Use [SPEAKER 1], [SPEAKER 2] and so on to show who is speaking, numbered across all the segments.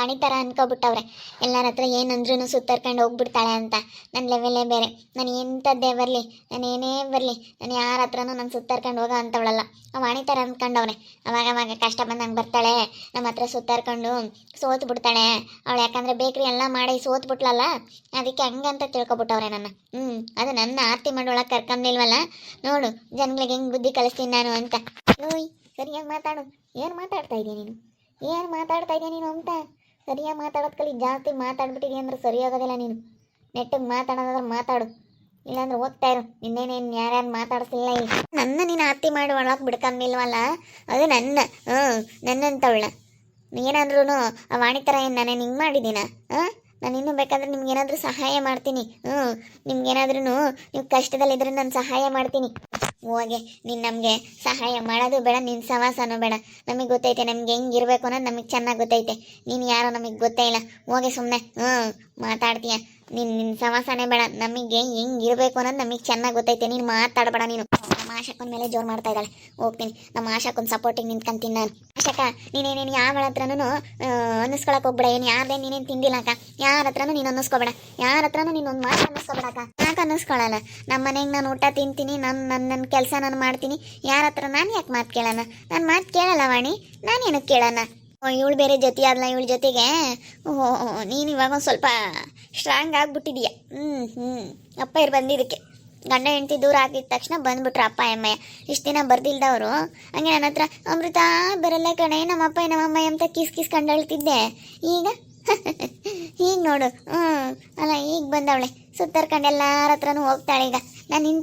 [SPEAKER 1] ವಾಣಿ ಥರ ಅನ್ಕೊಬಿಟ್ಟವ್ರೆ ಎಲ್ಲರ ಹತ್ರ ಏನಂದ್ರೂ ಸುತ್ತರ್ಕೊಂಡು ಹೋಗ್ಬಿಡ್ತಾಳೆ ಅಂತ. ನನ್ನ ಲೆವೆಲೇ ಬೇರೆ. ನಾನು ಎಂಥದ್ದೇ ಬರಲಿ, ನಾನು ಏನೇ ಬರಲಿ, ನಾನು ಯಾರ ಹತ್ರನೂ ನಾನು ಸುತ್ತರ್ಕೊಂಡು ಹೋಗೋ ಅಂಥವಳಲ್ಲ. ಆ ವಾಣಿ ಥರ ಅಂದ್ಕೊಂಡವ್ರೆ. ಅವಾಗ ಕಷ್ಟ ಬಂದಂಗೆ ಬರ್ತಾಳೆ, ನಮ್ಮ ಹತ್ರ ಸುತ್ತಾರ್ಕೊಂಡು ಸೋತು ಬಿಡ್ತಾಳೆ ಅವಳು. ಯಾಕಂದರೆ ಬೇಕ್ರಿ ಎಲ್ಲ ಮಾಡಿ ಸೋತ್ಬಿಟ್ಲಲ್ಲ, ಅದಕ್ಕೆ ಹಂಗಂತ ತಿಳ್ಕೊಬಿಟ್ಟವ್ರೆ ನನ್ನ. ಅದು ನನ್ನ ಆರತಿ ಮಾಡೋಳಕ್ಕೆ ಕರ್ಕೊಂಬಿಲ್ವಲ್ಲ, ನೋಡು ಜನಗಳಿಗೆ ಹೆಂಗೆ ಬುದ್ಧಿ ಕಲಿಸ್ತೀನಿ ನಾನು ಅಂತ. ಓಯ್ ಸರಿಯಾಗಿ ಮಾತಾಡು. ಏನು ಮಾತಾಡ್ತಾ ಇದೆಯಾ ನೀನು ಅಂತ? ಸರಿಯಾಗಿ ಮಾತಾಡೋದು ಕಲಿ. ಜಾಸ್ತಿ ಮಾತಾಡ್ಬಿಟ್ಟಿದೀಯ ಅಂದ್ರೆ ಸರಿಯಾಗೋದಿಲ್ಲ ನೀನು. ನೆಟ್ಟಿಗೆ ಮಾತಾಡೋದಾದ್ರೆ ಮಾತಾಡು, ಇಲ್ಲಾಂದ್ರೆ ಓದ್ತಾ ಇರು. ನಿನ್ನೇನೇನು ಯಾರ್ಯಾರು ಮಾತಾಡ್ಸಿಲ್ಲ. ನನ್ನ ನೀನು ಆರತಿ ಮಾಡಿ ಒಳಗೆ ಬಿಡ್ಕೊಂಬಿಲ್ವಲ್ಲ, ಅದು ನನ್ನಂತವಳ. ಏನಾದ್ರೂ ಆ ವಾಣಿ ಥರ ಏನು ನಾನೇನು ಹಿಂಗೆ ಮಾಡಿದ್ದೀನ? ನಾನು ಇನ್ನೂ ಬೇಕಾದ್ರೆ ನಿಮ್ಗೇನಾದರೂ ಸಹಾಯ ಮಾಡ್ತೀನಿ. ನಿಮ್ಗೇನಾದ್ರೂ ನೀವು ಕಷ್ಟದಲ್ಲಿದ್ದರೆ ನಾನು ಸಹಾಯ ಮಾಡ್ತೀನಿ. ಹೋಗೆ ನೀನು ನಮಗೆ ಸಹಾಯ ಮಾಡೋದು ಬೇಡ, ನಿನ್ನ ಸವಾಸನೂ ಬೇಡ. ನಮಗೆ ಗೊತ್ತೈತೆ ನಮ್ಗೆ ಹೆಂಗಿರ್ಬೇಕು ಅನ್ನೋದು ನಮಗೆ ಚೆನ್ನಾಗಿ ಗೊತ್ತೈತೆ. ನೀನು ಯಾರೋ ನಮಗೆ ಗೊತ್ತೇ ಇಲ್ಲ. ಹೋಗೆ ಸುಮ್ಮನೆ ಮಾತಾಡ್ತೀಯ. ನಿನ್ನ ಸವಾಸನೇ ಬೇಡ, ನಮಗೆ ಹೆಂಗಿರ್ಬೇಕು ಅನ್ನೋದು ನಮಗೆ ಚೆನ್ನಾಗಿ ಗೊತ್ತೈತೆ. ನೀನು ಮಾತಾಡಬೇಡ. ನೀನು ನಮ್ಮ ಆಶಕ್ಕನ ಮೇಲೆ ಜೋರು ಮಾಡ್ತಾ ಇದ್ದಾಳೆ. ಹೋಗ್ತೀನಿ, ನಮ್ಮ ಆಶಕ್ಕನ ಸಪೋರ್ಟಿಗೆ ನಿಂತ್ಕೊಂತೀನಿ ನಾನು. ಆಶಕ್ಕ ನೀನೇನೇನು ಯಾವಳ ಹತ್ರನೂ ಅನ್ನಿಸ್ಕೊಳಕ್ಕೆ ಹೋಗ್ಬೇಡ. ಏನು ಯಾರದೇ ನೀನೇನು ತಿಂದಿಲ್ಲಕ್ಕ, ಯಾರ ಹತ್ರನೂ ನೀನು ಅನ್ನಿಸ್ಕೊಬೇಡ. ಯಾರ ಹತ್ರನೂ ನೀನು ಒಂದು ಮಾತು ಅನ್ನಿಸ್ಕೊಬೇಡಕ್ಕ. ಯಾಕೆ ಅನ್ನಿಸ್ಕೊಳ್ಳಲ್ಲ? ನಮ್ಮ ಮನೆಗೆ ನಾನು ಊಟ ತಿಂತೀನಿ, ನನ್ನ ಕೆಲಸ ನಾನು ಮಾಡ್ತೀನಿ. ಯಾರ ಹತ್ರ ನಾನು ಯಾಕೆ ಮಾತು ಕೇಳೋಣ? ನಾನು ಮಾತು ಕೇಳಲ್ಲ ವಾಣಿ, ನಾನೇನು ಕೇಳೋಣ? ಇವಳು ಬೇರೆ ಜೊತೆ ಆದ್ಲ, ಇವಳ ಜೊತೆಗೆ ನೀನು ಇವಾಗ ಒಂದು ಸ್ವಲ್ಪ ಸ್ಟ್ರಾಂಗ್ ಆಗಿಬಿಟ್ಟಿದೀಯ. ಅಪ್ಪ ಇರು ಬಂದಿದ್ದಕ್ಕೆ ಗಂಡ ಹೆಂಡತಿ ದೂರ ಆಗಿದ ತಕ್ಷಣ ಬಂದ್ಬಿಟ್ರು ಅಪ್ಪ ಅಮ್ಮಯ್ಯ. ಇಷ್ಟು ದಿನ ಬರ್ದಿಲ್ದವರು ಹಂಗೆ ನನ್ನ ಹತ್ರ ಅಮೃತ ಬರಲ್ಲ ಕಣೆ ನಮ್ಮಪ್ಪ ನಮ್ಮಮ್ಮ ಅಂತ ಕಿಸ್ಕೊಂಡು ಹೇಳ್ತಿದ್ದೆ. ಈಗ ನೋಡು, ಅಲ್ಲ ಈಗ ಬಂದವಳೆ ಸುತ್ತರ್ಕೊಂಡು ಎಲ್ಲಾರ ಹತ್ರನೂ ಹೋಗ್ತಾಳೆ. ಈಗ ನಾನು ನಿನ್ನ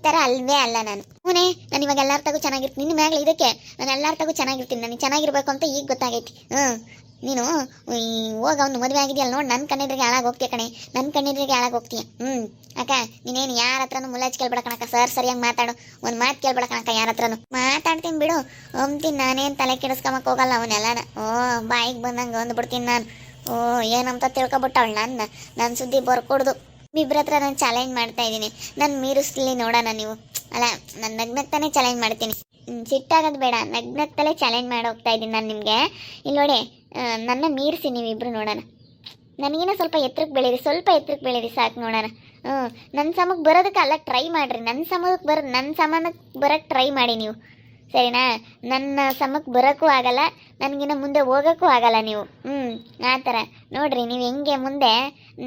[SPEAKER 1] ಥರ ಅಲ್ವೇ ಅಲ್ಲ ನಾನು. ನಾನು ಇವಾಗ ಎಲ್ಲರ ತಗೋ ಚೆನ್ನಾಗಿರ್ತೀನಿ. ನಿನ್ನ ಮ್ಯಾಗಲಿ ಇದಕ್ಕೆ ನಾನು ಎಲ್ಲರ ತಗೋ ಚೆನ್ನಾಗಿರ್ತೀನಿ. ನನಗೆ ಚೆನ್ನಾಗಿರ್ಬೇಕು ಅಂತ ಈಗ ಗೊತ್ತಾಗೈತಿ. ನೀನು ಹೋಗ ಅವ್ನು ಮದುವೆ ಆಗಿದೆಯಲ್ಲ ನೋಡಿ, ನನ್ನ ಕಣ್ಣಿದ್ರಿಗೆ ಹಾಳಾಗಿ ಹೋಗ್ತೀಯ ಕಣೆ, ನನ್ನ ಕಣ್ಣಿದ್ರಿಗೆ ಹಾಳಾಗಿ ಹೋಗ್ತೀಯ. ಅಕ್ಕ ನೀನೇನು ಯಾರ ಹತ್ರನೂ ಮುಲಾಜ್ ಕೇಳ್ಬೇಡ ಕಣಕ್ಕ. ಸರಿಯಾಗಿ ಮಾತಾಡು, ಒಂದು ಮಾತು ಕೇಳ್ಬೇಡ ಕಣಕ್ಕ ಯಾರ ಹತ್ರನೂ. ಮಾತಾಡ್ತೀನಿ ಬಿಡು, ಅಂತೀನಿ. ನಾನೇನು ತಲೆ ಕೆಡಿಸ್ಕೊಂಬಕ್ಕೆ ಹೋಗಲ್ಲ ಅವನ್ನೆಲ್ಲನ. ಬಾಯಿಗೆ ಬಂದಂಗೆ ಅಂದ್ಬಿಡ್ತೀನಿ ನಾನು. ಏನಂತ ತಿಳ್ಕೊಬಿಟ್ಟವಳು ನನ್ನ ಸುದ್ದಿ ಬರ್ಕೊಡ್ದು. ಇಬ್ಬರ ಹತ್ರ ನಾನು ಚಾಲೆಂಜ್ ಮಾಡ್ತಾ ಇದ್ದೀನಿ. ನಾನು ಮೀರಿಸ್ಲಿ ನೋಡೋಣ ನೀವು. ಅಲ್ಲ, ನಾನು ನಗ್ನಗ್ತಾನೆ ಚಾಲೆಂಜ್ ಮಾಡ್ತೀನಿ. ಸಿಟ್ಟಾಗೋದು ಬೇಡ, ನಗ್ನಗ್ತಲೇ ಚಾಲೆಂಜ್ ಮಾಡಿ ಹೋಗ್ತಾ ಇದ್ದೀನಿ ನಾನು ನಿಮಗೆ. ಇಲ್ಲಿ ನೋಡಿ, ನನ್ನ ಮೀರಿಸಿ ನೀವಿಬ್ಬರು ನೋಡೋಣ. ನನಗೇನೋ ಸ್ವಲ್ಪ ಎತ್ತರಕ್ಕೆ ಬೆಳೀರಿ ಸಾಕು ನೋಡೋಣ. ನನ್ನ ಸಮಕ್ಕೆ ಬರೋದಕ್ಕೆ ಅಲ್ಲ ಟ್ರೈ ಮಾಡಿರಿ. ನನ್ನ ಸಮಾನಕ್ಕೆ ಬರೋಕ್ಕೆ ಟ್ರೈ ಮಾಡಿ ನೀವು, ಸರಿನಾ? ನನ್ನ ಸಮಕ್ಕೆ ಬರೋಕ್ಕೂ ಆಗಲ್ಲ, ನನಗಿನ್ನ ಮುಂದೆ ಹೋಗೋಕ್ಕೂ ಆಗಲ್ಲ ನೀವು. ಆ ಥರ ನೋಡ್ರಿ, ನೀವು ಹೆಂಗೆ ಮುಂದೆ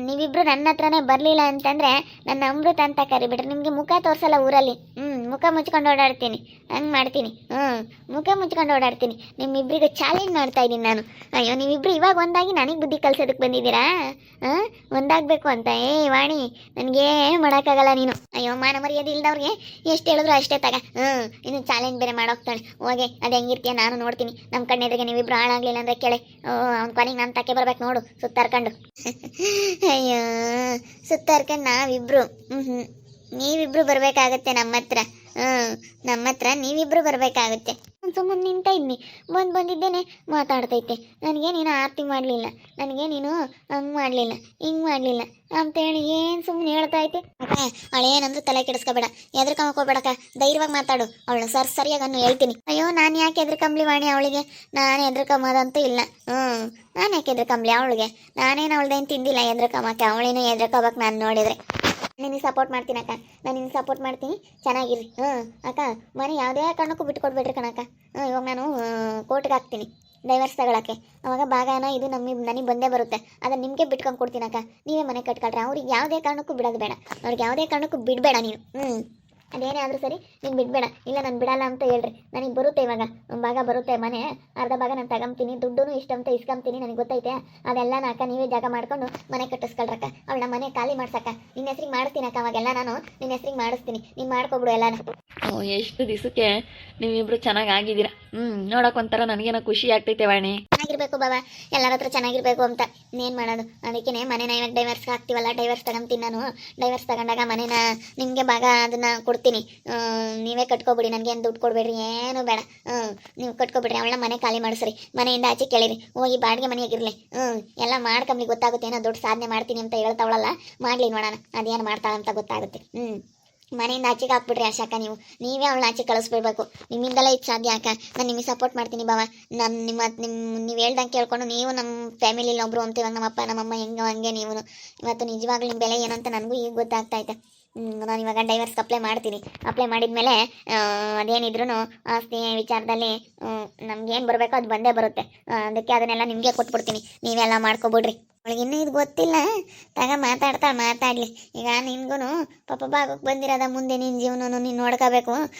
[SPEAKER 1] ನೀವಿಬ್ಬರು ನನ್ನ ಹತ್ರನೇ ಬರಲಿಲ್ಲ ಅಂತಂದರೆ ನನ್ನ ಅಮೃತ ಅಂತ ಕರಿಬಿಡ್ರಿ. ನಿಮಗೆ ಮುಖ ತೋರಿಸಲ್ಲ ಊರಲ್ಲಿ. ಮುಖ ಮುಚ್ಕೊಂಡು ಓಡಾಡ್ತೀನಿ, ಹಂಗೆ ಮಾಡ್ತೀನಿ. ಮುಖ ಮುಚ್ಕೊಂಡು ಓಡಾಡ್ತೀನಿ. ನಿಮ್ಮಿಬ್ಬರಿಗೆ ಚಾಲೆಂಜ್ ಮಾಡ್ತಾ ಇದ್ದೀನಿ ನಾನು. ಅಯ್ಯೋ, ನೀವಿಬ್ಬರು ಇವಾಗ ಒಂದಾಗಿ ನನಗೆ ಬುದ್ಧಿ ಕಲ್ಸೋದಕ್ಕೆ ಬಂದಿದ್ದೀರಾ? ಒಂದಾಗಬೇಕು ಅಂತ. ವಾಣಿ, ನನಗೇ ಮಾಡೋಕ್ಕಾಗಲ್ಲ ನೀನು. ಅಯ್ಯೋ, ಮಾನ ಮರ್ಯಾದೆ ಇಲ್ದವ್ರಿಗೆ ಎಷ್ಟು ಹೇಳಿದ್ರು ಅಷ್ಟೇ ತಗ. ಇನ್ನು ಚಾಲೆಂಜ್ ಬೇರೆ ಮಾಡೋಗ್ತಾಳೆ. ಹೋಗಿ ಅದು ಹೆಂಗಿರ್ತೀಯ ನಾನು ನೋಡ್ತೀನಿ. ನಮ್ಮ ಕಣ್ಣೆದ್ರಿಗೆ ನೀವಿಬ್ರು ಹಾಳಾಗಲಿಲ್ಲ ಅಂದರೆ ಕೇಳೆ, ಅವ್ನ ಕೊನೆಗೆ ನಾನು ತಕ್ಕೆ ಬರ್ಬೇಕು ನೋಡು ಸುತ್ತಾರ್ಕೊಂಡು. ಅಯ್ಯೋ, ಸುತ್ತಾರ್ಕೊಂಡು ನೀವಿಬ್ರು ಬರಬೇಕಾಗತ್ತೆ ನಮ್ಮ ಹತ್ರ. ನಮ್ಮ ಹತ್ರ ನೀವಿಬ್ರು ಬರಬೇಕಾಗುತ್ತೆ. ನಾನು ಸುಮ್ಮನೆ ನಿಂತ ಇದ್ನಿ, ಬಂದಿದ್ದೇನೆ ಮಾತಾಡ್ತೈತೆ. ನನಗೆ ನೀನು ಆರತಿ ಮಾಡಲಿಲ್ಲ, ನನಗೆ ನೀನು ಹಂಗೆ ಮಾಡಲಿಲ್ಲ, ಹಿಂಗೆ ಮಾಡಲಿಲ್ಲ ಅಂತೇಳಿ ಏನು ಸುಮ್ಮನೆ ಹೇಳ್ತಾ ಐತೆ. ಅವಳೇನಂದ್ರೂ ತಲೆ ಕೆಡಿಸ್ಕೋಬೇಡ, ಹೆದರ್ಕೊಂಬೋಬೇಡಕ್ಕ, ಧೈರ್ಯವಾಗಿ ಮಾತಾಡು. ಅವಳು ಸರಿಯಾಗಿ ಅನ್ನು ಹೇಳ್ತೀನಿ. ಅಯ್ಯೋ, ನಾನು ಯಾಕೆ ಹೆದರ್ಕಂಬ್ಲಿ ವಾಣಿ ಅವಳಿಗೆ? ನಾನು ಹೆದರ್ಕೊಂಬೋದಂತೂ ಇಲ್ಲ. ನಾನು ಯಾಕೆ ಹೆದರ್ಕಂಬ್ಲಿ ಅವಳಿಗೆ? ನಾನೇನು ಅವಳ್ದೇನು ತಿಂದಿಲ್ಲ ಹೆದರ್ಕೊಂಬಕ್ಕೆ. ಅವಳೇನು ಹೆದರ್ಕೋಬೇಕು ನಾನು ನೋಡಿದರೆ. ನಿನಗೆ ಸಪೋರ್ಟ್ ಮಾಡ್ತೀನಿ ಅಕ್ಕ, ನಾನು ನಿನಗೆ ಸಪೋರ್ಟ್ ಮಾಡ್ತೀನಿ. ಚೆನ್ನಾಗಿರಿ. ಅಕ್ಕ, ಮನೆ ಯಾವುದೇ ಕಾರಣಕ್ಕೂ ಬಿಟ್ಕೊಡ್ಬೇಡ್ರಿ ಕಣಕ್ಕ. ಇವಾಗ ನಾನು ಕೋರ್ಟ್ಗೆ ಹಾಕ್ತೀನಿ ಡೈವರ್ಸ್ ತಗೊಳಕ್ಕೆ. ಅವಾಗ ಭಾಗನ ಇದು ನನಗೆ ಬಂದೇ ಬರುತ್ತೆ. ಅದನ್ನು ನಿಮಗೆ ಬಿಟ್ಕೊಂಡು ಕೊಡ್ತೀನಕ್ಕ. ನೀವೇ ಮನೆ ಕಟ್ಕೊಳ್ರಿ. ಅವ್ರಿಗೆ ಯಾವುದೇ ಕಾರಣಕ್ಕೂ ಬಿಡೋದು ಬೇಡ, ಅವ್ರಿಗೆ ಯಾವುದೇ ಕಾರಣಕ್ಕೂ ಬಿಡಬೇಡ ನೀನು. ಅದೇನೇ ಆದರೂ ಸರಿ, ನೀನು ಬಿಡಬೇಡ. ಇಲ್ಲ ನಾನು ಬಿಡಲ್ಲ ಅಂತ ಹೇಳ್ರಿ. ನನಗೆ ಬರುತ್ತೆ, ಇವಾಗ ಭಾಗ ಬರುತ್ತೆ. ಮನೆ ಅರ್ಧ ಭಾಗ ನಾನು ತಗೊಂತೀನಿ. ದುಡ್ಡು ಇಷ್ಟಂತ ಇಸ್ಕೊಂತೀನಿ, ನನಗೆ ಗೊತ್ತೈತೆ. ಅದೆಲ್ಲ ಅಕ್ಕ ನೀವೇ ಜಾಗ ಮಾಡ್ಕೊಂಡು ಮನೆ ಕಟ್ಟಿಸ್ಕೊಳ್ರಕ್ಕ. ಅವಳ ಮನೆ ಖಾಲಿ ಮಾಡ್ಸಕ್ಕ. ನಿನ್ನ ಹೆಸ್ರಿಗೆ ಮಾಡಿಸ್ತೀನಕ್ಕ. ಅವಾಗೆಲ್ಲ ನಾನು ನಿನ್ನ ಹೆಸ್ರಿಗೆ ಮಾಡಿಸ್ತೀನಿ, ನೀನು ಮಾಡ್ಕೊಬಿಡು ಎಲ್ಲಾನು.
[SPEAKER 2] ಎಷ್ಟು ದಿವಸಕ್ಕೆ ನೀವಿಬ್ರು ಚೆನ್ನಾಗಿ ಆಗಿದ್ದೀರಾ. ನೋಡೋಕೆ ಒಂಥರ ನನಗೇನೋ ಖುಷಿ ಆಗ್ತೈತೆ ವಾಣಿ.
[SPEAKER 1] ಚೆನ್ನಾಗಿರ್ಬೇಕು ಬಾಬಾ, ಎಲ್ಲರ ಹತ್ರ ಚೆನ್ನಾಗಿರ್ಬೇಕು ಅಂತ. ಇನ್ನೇನು ಮಾಡೋದು? ಅದಕ್ಕೇ ಮನೆನ ಇವಾಗ ಡೈವರ್ಸ್ಗೆ ಹಾಕ್ತೀವಲ್ಲ, ಡೈವರ್ಸ್ ತಗೊಂತೀನಿ ನಾನು. ಡೈವರ್ಸ್ ತಗೊಂಡಾಗ ಮನೇನ ನಿಮಗೆ ಭಾಗ ಅದನ್ನು ಕೊಡ್ತೀನಿ. ನೀವೇ ಕಟ್ಕೊಬಿಡಿ, ನನಗೇನು ದುಡ್ಡು ಕೊಡಬೇಡ್ರಿ, ಏನು ಬೇಡ. ನೀವು ಕಟ್ಕೊಬಿಡ್ರಿ. ಅವಳ ಮನೆ ಖಾಲಿ ಮಾಡಿಸ್ರಿ, ಮನೆಯಿಂದ ಆಚೆ ಕೇಳಿರಿ. ಹೋಗಿ ಬಾಡಿಗೆ ಮನೆಯಾಗಿರಲಿ. ಎಲ್ಲ ಮಾಡ್ಕೊಂಬ್ಲಿ, ಗೊತ್ತಾಗುತ್ತೆ. ಏನೋ ದೊಡ್ಡ ಸಾಧನೆ ಮಾಡ್ತೀನಿ ಅಂತ ಹೇಳ್ತಾವಳಲ್ಲ, ಮಾಡಲಿ ನೋಡೋಣ. ಅದೇನು ಮಾಡ್ತಾಳಂತ ಗೊತ್ತಾಗುತ್ತೆ. ಮನೆಯಿಂದ ಆಚೆಗೆ ಹಾಕ್ಬಿಡ್ರಿ ಆಶಾಕ ನೀವೇ ಅವಳನ್ನ ಆಚೆ ಕಳಿಸ್ಬಿಡ್ಬೇಕು. ನಿಮ್ಮಿಂದಲೇ ಇದು ಸಾಧ್ಯ ಅಕ್ಕ. ನಾನು ನಿಮಗೆ ಸಪೋರ್ಟ್ ಮಾಡ್ತೀನಿ ಬಾವ. ನಾನು ನೀವು ಹೇಳ್ದಂಗೆ ಕೇಳ್ಕೊಂಡು ನೀವು ನಮ್ಮ ಫ್ಯಾಮಿಲಿಲಿ ಒಬ್ರು ಅಂತೀವಾಗ ನಮ್ಮಪ್ಪ ನಮ್ಮಮ್ಮ ಹೆಂಗೋ ಹಂಗೆ ನೀವು ಇವತ್ತು ನಿಜವಾಗ್ಲೂ ನಿಮ್ಮ ಬೆಲೆ ಏನು ಅಂತ ನನಗೂ ಈಗ ಗೊತ್ತಾಗ್ತೈತೆ. ನಾನು ಇವಾಗ ಡೈವರ್ಸ್ಗೆ ಅಪ್ಲೈ ಮಾಡ್ತೀನಿ. ಅಪ್ಲೈ ಮಾಡಿದ್ಮೇಲೆ ಅದೇನಿದ್ರು ಆಸ್ತಿ ವಿಚಾರದಲ್ಲಿ ನಮ್ಗೇನು ಬರಬೇಕೋ ಅದು ಬಂದೇ ಬರುತ್ತೆ. ಅದಕ್ಕೆ ಅದನ್ನೆಲ್ಲ ನಿಮಗೆ ಕೊಟ್ಬಿಡ್ತೀನಿ, ನೀವೆಲ್ಲ ಮಾಡ್ಕೊಬಿಡ್ರಿ. ಅವಳಿಗೆ ಇನ್ನೂ ಇದು ಗೊತ್ತಿಲ್ಲ, ಮಾತಾಡಲಿ. ಈಗ ನಿನ್ಗೂ ಪಾಪ ಭಾಗಕ್ಕೆ ಬಂದಿರೋದ, ಮುಂದೆ ನಿನ್ನ ಜೀವನ ನೀನು ನೋಡ್ಕೋಬೇಕು.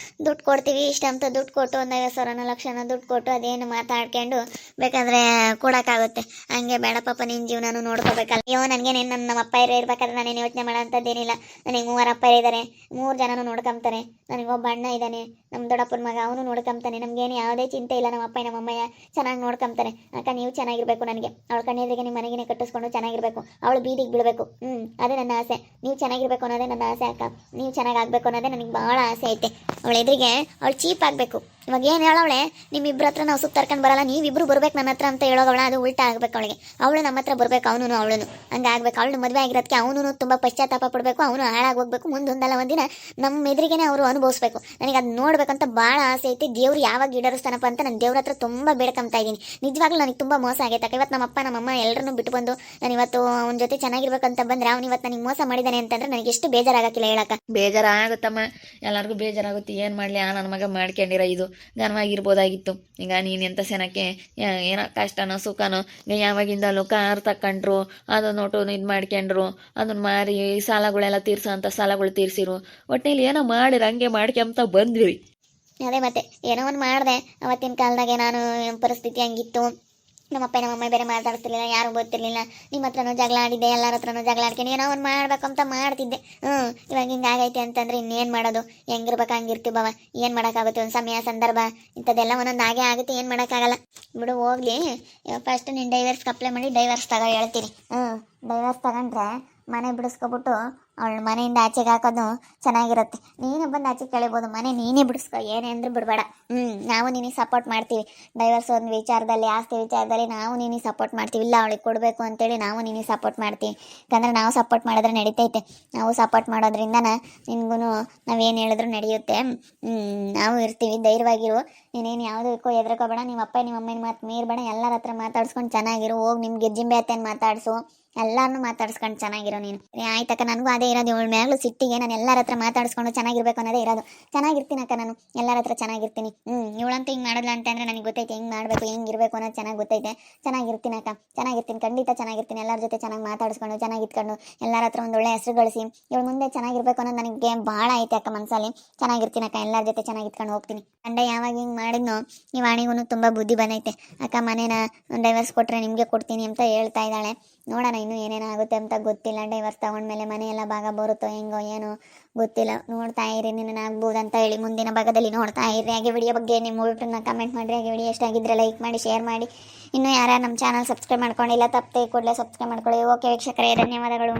[SPEAKER 1] ದುಡ್ಡು ಕೊಡ್ತೀವಿ ಇಷ್ಟಂತ ದುಡ್ಡು ಕೊಟ್ಟು ಒಂದು 50,000 ಲಕ್ಷನ ದುಡ್ಡು ಕೊಟ್ಟು ಅದೇನು ಮಾತಾಡ್ಕೊಂಡು ಬೇಕಾದ್ರೆ ಕೊಡೋಕ್ಕಾಗುತ್ತೆ. ಹಂಗೆ ಬೇಡ ಪಾಪ ನಿನ್ನ ಜೀವನನೂ ನೋಡ್ಕೋಬೇಕಲ್ಲ. ಅಯ್ಯೋ ನನಗೆ ನಮ್ಮ ಅಪ್ಪ ಇರಬೇಕಾದ್ರೆ ನಾನೇನು ಯೋಚನೆ ಮಾಡೋಂಥದ್ದೇನಿಲ್ಲ. ನನಗೆ 3 ಅಪ್ಪ ಇದ್ದಾರೆ, 3 ಜನನೂ ನೋಡ್ಕೊಂತಾರೆ. ನನಗೊಬ್ಬ ಅಣ್ಣ ಇದ್ದಾನೆ, ನಮ್ಮ ದೊಡ್ಡಪ್ಪನ ಮಗ, ಅವನು ನೋಡ್ಕೊಂತಾನೆ. ನಮಗೇನು ಯಾವುದೇ ಚಿಂತೆ ಇಲ್ಲ. ನಮ್ಮ ಅಪ್ಪ ನಮ್ಮಮ್ಮಯ್ಯ ಚೆನ್ನಾಗಿ ನೋಡ್ಕೊಂತಾರೆ. ಅಕ್ಕ ನೀವು ಚೆನ್ನಾಗಿರ್ಬೇಕು. ನನಗೆ ಅವಳ ಕಣ್ಣೆದ್ರಿಗೆ ನಿಮ್ಮ ಮನೆಗೆ ಕಟ್ಟಿಸ್ಕೊಂಡು ಚೆನ್ನಾಗಿರ್ಬೇಕು, ಅವಳು ಬೀದಿಗೆ ಬಿಡಬೇಕು. ಅದೇ ನನ್ನ ಆಸೆ. ನೀವು ಚೆನ್ನಾಗಿರ್ಬೇಕು ಅನ್ನೋದೇ ನನ್ನ ಆಸೆ ಅಕ್ಕ. ನೀವು ಚೆನ್ನಾಗಾಗಬೇಕು ಅನ್ನೋದೇ ನನಗೆ ಭಾಳ ಆಸೆ ಐತೆ. ಅವಳ ಎದುರಿಗೆ ಅವಳು ಚೀಪ್ ಆಗಬೇಕು. ಇವಾಗ ಏನು ಹೇಳವಳೆ, ನಿಮ್ಮಿಬ್ಬರ ಹತ್ರ ನಾವು ಸುತ್ತರ್ಕೊಂಡು ಬರಲ್ಲ, ನೀವಿಬ್ಬರು ಬರ್ಬೇಕು ನನ್ನ ಹತ್ರ ಅಂತ ಹೇಳೋವಳ. ಅದು ಉಲ್ಟಾ ಆಗ್ಬೇಕು ಅವಳಿಗೆ. ಅವಳು ನಮ್ಮ ಹತ್ರ ಬರ್ಬೇಕು, ಅವನು ಹಂಗೆ ಆಗ್ಬೇಕು. ಅವಳು ಮದುವೆ ಆಗಿರೋದಕ್ಕೆ ಅವನು ತುಂಬ ಪಶ್ಚಾತ್ತಾಪ ಪಡಬೇಕು, ಅವನು ಹಾಳಾಗಿ ಹೋಗ್ಬೇಕು. ಮುಂದೊಂದಲ್ಲ ಒಂದಿನ ನಮ್ಮ ಎದುರಿಗೇನೆ ಅವರು ಅನುಭವಿಸ್ಬೇಕು. ನನಗೆ ಅದು ನೋಡ್ಬೇಕಂತ ಭಾಳ ಆಸೆ ಐತಿ. ದೇವ್ರು ಯಾವಾಗ ಈಡೇರಿಸ್ತಾನಪ್ಪ ಅಂತ ನಾನು ದೇವ್ರ ಹತ್ರ ತುಂಬ ಬೇಡ್ಕೊಂತ ಇದ್ದೀನಿ. ನಿಜವಾಗ್ಲೂ ನನಗೆ ತುಂಬ ಮೋಸ ಆಗೈತೆ. ಇವತ್ತು ನಮ್ಮ ಅಪ್ಪ ನಮ್ಮಮ್ಮ ಎಲ್ಲರನ್ನೂ ಬಿಟ್ಟು ಬಂದು ನಾನು ಇವತ್ತು ಅವನ ಜೊತೆ ಚೆನ್ನಾಗಿರ್ಬೇಕಂತ ಬಂದ್ರೆ ಅವ್ನು ಇವತ್ತು ನನಗೆ ಮೋಸ ಮಾಡಿದ್ದಾನೆ ಅಂತಂದ್ರೆ ನನಗೆ ಎಷ್ಟು ಬೇಜಾರಾಗಕ್ಕಿಲ್ಲ ಹೇಳಕ್ಕ.
[SPEAKER 2] ಬೇಜಾರಾಗುತ್ತಮ್ಮ, ಎಲ್ಲರಿಗೂ ಬೇಜಾರಾಗುತ್ತೆ. ಏನು ಮಾಡಲಿ, ನನ್ನ ಮಗ ಮಾಡ್ಕೊಂಡಿರೋ ಇದು ಘನವಾಗಿರ್ಬೋದಾಗಿತ್ತು. ಈಗ ನೀನು ಎಂಥ ಸೆನಕ್ಕೆ ಏನೋ ಕಷ್ಟನೋ ಸುಖನೋ ಯಾವಾಗಿಂದಲೂ ಕಾರ್ ತಕೊಂಡ್ರು, ಅದು ನೋಟು ಇದು ಮಾಡ್ಕೊಂಡ್ರು, ಅದನ್ನ ಮಾರಿ ಸಾಲಗಳೆಲ್ಲ ತೀರ್ಸೋ ಅಂಥ ಸಾಲಗಳು ತೀರ್ಸಿರು. ಒಟ್ಟಿನಲ್ಲಿ ಏನೋ ಮಾಡಿರ ಹಂಗೆ ಮಾಡ್ಕೊಂತ ಬಂದ್ವಿ.
[SPEAKER 1] ಅದೇ ಮತ್ತೆ ಏನೋ ಒಂದು ಮಾಡಿದೆ. ಅವತ್ತಿನ ಕಾಲದಾಗೆ ನಾನು ಪರಿಸ್ಥಿತಿ ಹಂಗಿತ್ತು. ನಮ್ಮಪ್ಪ ನಮ್ಮಮ್ಮ ಬೇರೆ ಮಾತಾಡ್ತಿರ್ಲಿಲ್ಲ, ಯಾರು ಗೊತ್ತಿರಲಿಲ್ಲ. ನಿಮ್ಮ ಹತ್ರನೂ ಜಗಳ ಆಡಿದ್ದೆ, ಎಲ್ಲರ ಹತ್ರನೂ ಜಗಳ ಆಡ್ಕೊಂಡು ಏನೋ ಒಂದು ಮಾಡ್ಬೇಕಂತ ಮಾಡ್ತಿದ್ದೆ. ಇವಾಗ ಹಿಂಗೆ ಆಗೈತೆ ಅಂತಂದ್ರೆ ಇನ್ನೇನು ಮಾಡೋದು? ಹೆಂಗಿರ್ಬೇಕು ಹಂಗಿರ್ತೀವಿ ಬಾವ. ಏನು ಮಾಡೋಕ್ಕಾಗುತ್ತೆ? ಒಂದು ಸಮಯ ಸಂದರ್ಭ ಇಂಥದ್ದೆಲ್ಲ ಒಂದೊಂದು ಹಾಗೆ ಆಗುತ್ತೆ, ಏನು ಮಾಡೋಕ್ಕಾಗಲ್ಲ ಬಿಡು. ಹೋಗ್ಲಿ, ಫಸ್ಟ್ ನೀನು ಡೈವರ್ಸ್ಗೆ ಅಪ್ಲೈ ಮಾಡಿ ಡೈವರ್ಸ್ ತಗೋ ಹೇಳ್ತೀನಿ. ಡೈವರ್ಸ್ ತಗೊಂಡ್ರೆ ಮನೆ ಬಿಡಿಸ್ಕೊಬಿಟ್ಟು ಅವಳು ಮನೆಯಿಂದ ಆಚೆಗೆ ಹಾಕೋದು ಚೆನ್ನಾಗಿರುತ್ತೆ. ನೀನು ಬಂದು ಆಚೆ ಕಳಿಬೋದು, ಮನೆ ನೀನೇ ಬಿಡಿಸ್ಕೊ, ಏನೇ ಅಂದ್ರೆ ಬಿಡಬೇಡ. ನಾವು ನಿನಗೆ ಸಪೋರ್ಟ್ ಮಾಡ್ತೀವಿ. ಡೈವರ್ಸ್ ಒಂದು ವಿಚಾರದಲ್ಲಿ, ಆಸ್ತಿ ವಿಚಾರದಲ್ಲಿ ನಾವು ನಿನಗೆ ಸಪೋರ್ಟ್ ಮಾಡ್ತೀವಿ. ಇಲ್ಲ ಅವಳಿಗೆ ಕೊಡಬೇಕು ಅಂತೇಳಿ ನಾವು ನಿನಗೆ ಸಪೋರ್ಟ್ ಮಾಡ್ತೀವಿ. ಯಾಕಂದರೆ ನಾವು ಸಪೋರ್ಟ್ ಮಾಡಿದ್ರೆ ನಡೀತೈತೆ. ನಾವು ಸಪೋರ್ಟ್ ಮಾಡೋದ್ರಿಂದ ನಿನ್ಗೂ ನಾವೇನು ಹೇಳಿದ್ರು ನಡೆಯುತ್ತೆ. ನಾವು ಇರ್ತೀವಿ, ಧೈರ್ಯವಾಗಿರು. ನೀನೇನು ಯಾವುದಕ್ಕೂ ಹೆದರ್ಕೋಬೇಡ. ನಿಮ್ಮ ಅಪ್ಪ ನಿಮ್ಮ ಅಮ್ಮನ ಮಾತು ಮೀರ್ಬೇಡ. ಎಲ್ಲರ ಹತ್ರ ಮಾತಾಡ್ಸ್ಕೊಂಡು ಚೆನ್ನಾಗಿರು. ಹೋಗಿ ನಿಮ್ಮ ಗೆಜ್ಜಿಂಬೆ ಅತ್ತೆನ ಮಾತಾಡಿಸು, ಎಲ್ಲರನ್ನೂ ಮಾತಾಡ್ಸ್ಕೊಂಡು ಚೆನ್ನಾಗಿರೋ ನೀನು. ಆಯ್ತಕ್ಕ, ನನಗೂ ಅದೇ ಇರೋದು. ಇವಳ ಮೇಲೂ ಸಿಟ್ಟಿಗೆ ನಾನು ಎಲ್ಲರ ಹತ್ರ ಮಾತಾಡಿಸ್ಕೊಂಡು ಚೆನ್ನಾಗಿರ್ಬೇಕು ಅನ್ನೋದೇ ಇರೋದು. ಚೆನ್ನಾಗಿರ್ತೀನಕ್ಕ, ನಾನು ಎಲ್ಲರ ಹತ್ರ ಚೆನ್ನಾಗಿರ್ತೀನಿ. ಇವಳಂತೂ ಹಿಂಗೆ ಮಾಡೋಲ್ಲ ಅಂತಂದರೆ ನನಗೆ ಗೊತ್ತೈತೆ ಹೆಂಗೆ ಮಾಡಬೇಕು, ಹೆಂಗೆ ಇರಬೇಕು ಅನ್ನೋದು ಚೆನ್ನಾಗಿ ಗೊತ್ತೈತೆ. ಚೆನ್ನಾಗಿರ್ತೀನಕ್ಕ, ಚೆನ್ನಾಗಿರ್ತೀನಿ, ಖಂಡಿತ ಚೆನ್ನಾಗಿರ್ತೀನಿ. ಎಲ್ಲರ ಜೊತೆ ಚೆನ್ನಾಗಿ ಮಾತಾಡಿಸ್ಕೊಂಡು ಚೆನ್ನಾಗಿತ್ಕೊಂಡು ಎಲ್ಲರ ಹತ್ರ ಒಂದು ಒಳ್ಳೆ ಹೆಸರು ಗಳಿಸಿ ಇವಳು ಮುಂದೆ ಚೆನ್ನಾಗಿರ್ಬೇಕು ಅನ್ನೋದು ನನಗೆ ಭಾಳ ಐತೆ ಅಕ್ಕ ಮನಸ್ಸಲ್ಲಿ. ಚೆನ್ನಾಗಿರ್ತೀನಕ್ಕ, ಎಲ್ಲರ ಜೊತೆ ಚೆನ್ನಾಗಿತ್ಕೊಂಡು ಹೋಗ್ತೀನಿ. ಗಂಡ ಯಾವಾಗ ಹಿಂಗೆ ಮಾಡಿದ್ನೋ ಈ ವಾಣಿಗೂ ತುಂಬ ಬುದ್ಧಿ ಬಂದೈತೆ. ಅಕ್ಕ ಮನೇನ ಡೈವರ್ಸ್ ಕೊಟ್ಟರೆ ನಿಮಗೆ ಕೊಡ್ತೀನಿ ಅಂತ ಹೇಳ್ತಾ ಇದ್ದಾಳೆ. ನೋಡೋಣ ಇನ್ನೂ ಏನೇನು ಆಗುತ್ತೆ ಅಂತ ಗೊತ್ತಿಲ್ಲ. ಡೈವರ್ಸ್ ತಗೊಂಡ್ಮೇಲೆ ಮನೆಯೆಲ್ಲ ಭಾಗ ಬರುತ್ತೋ ಹೆಂಗೋ ಏನೋ ಗೊತ್ತಿಲ್ಲ. ನೋಡ್ತಾ ಇರಿ, ನಿನ್ನ ಆಗ್ಬೋದು ಅಂತ ಹೇಳಿ ಮುಂದಿನ ಭಾಗದಲ್ಲಿ ನೋಡ್ತಾ ಇರಿ. ಹಾಗೆ ವಿಡಿಯೋ ಬಗ್ಗೆ ನಿಮ್ಮ ಅಭಿಪ್ರಾಯನ ಕಮೆಂಟ್ ಮಾಡಿರಿ. ಹಾಗೆ ವಿಡಿಯೋ ಎಷ್ಟಾಗಿದ್ದರೆ ಲೈಕ್ ಮಾಡಿ, ಶೇರ್ ಮಾಡಿ. ಇನ್ನೂ ಯಾರು ನಮ್ಮ ಚಾನಲ್ ಸಬ್ಸ್ಕ್ರೈಬ್ ಮಾಡ್ಕೊಂಡಿಲ್ಲ ತಪ್ಪದೆ ಕೂಡಲೇ ಸಬ್ಸ್ಕ್ರೈಬ್ ಮಾಡ್ಕೊಳ್ಳಿ. ಓಕೆ ವೀಕ್ಷಕರೇ, ಧನ್ಯವಾದಗಳು.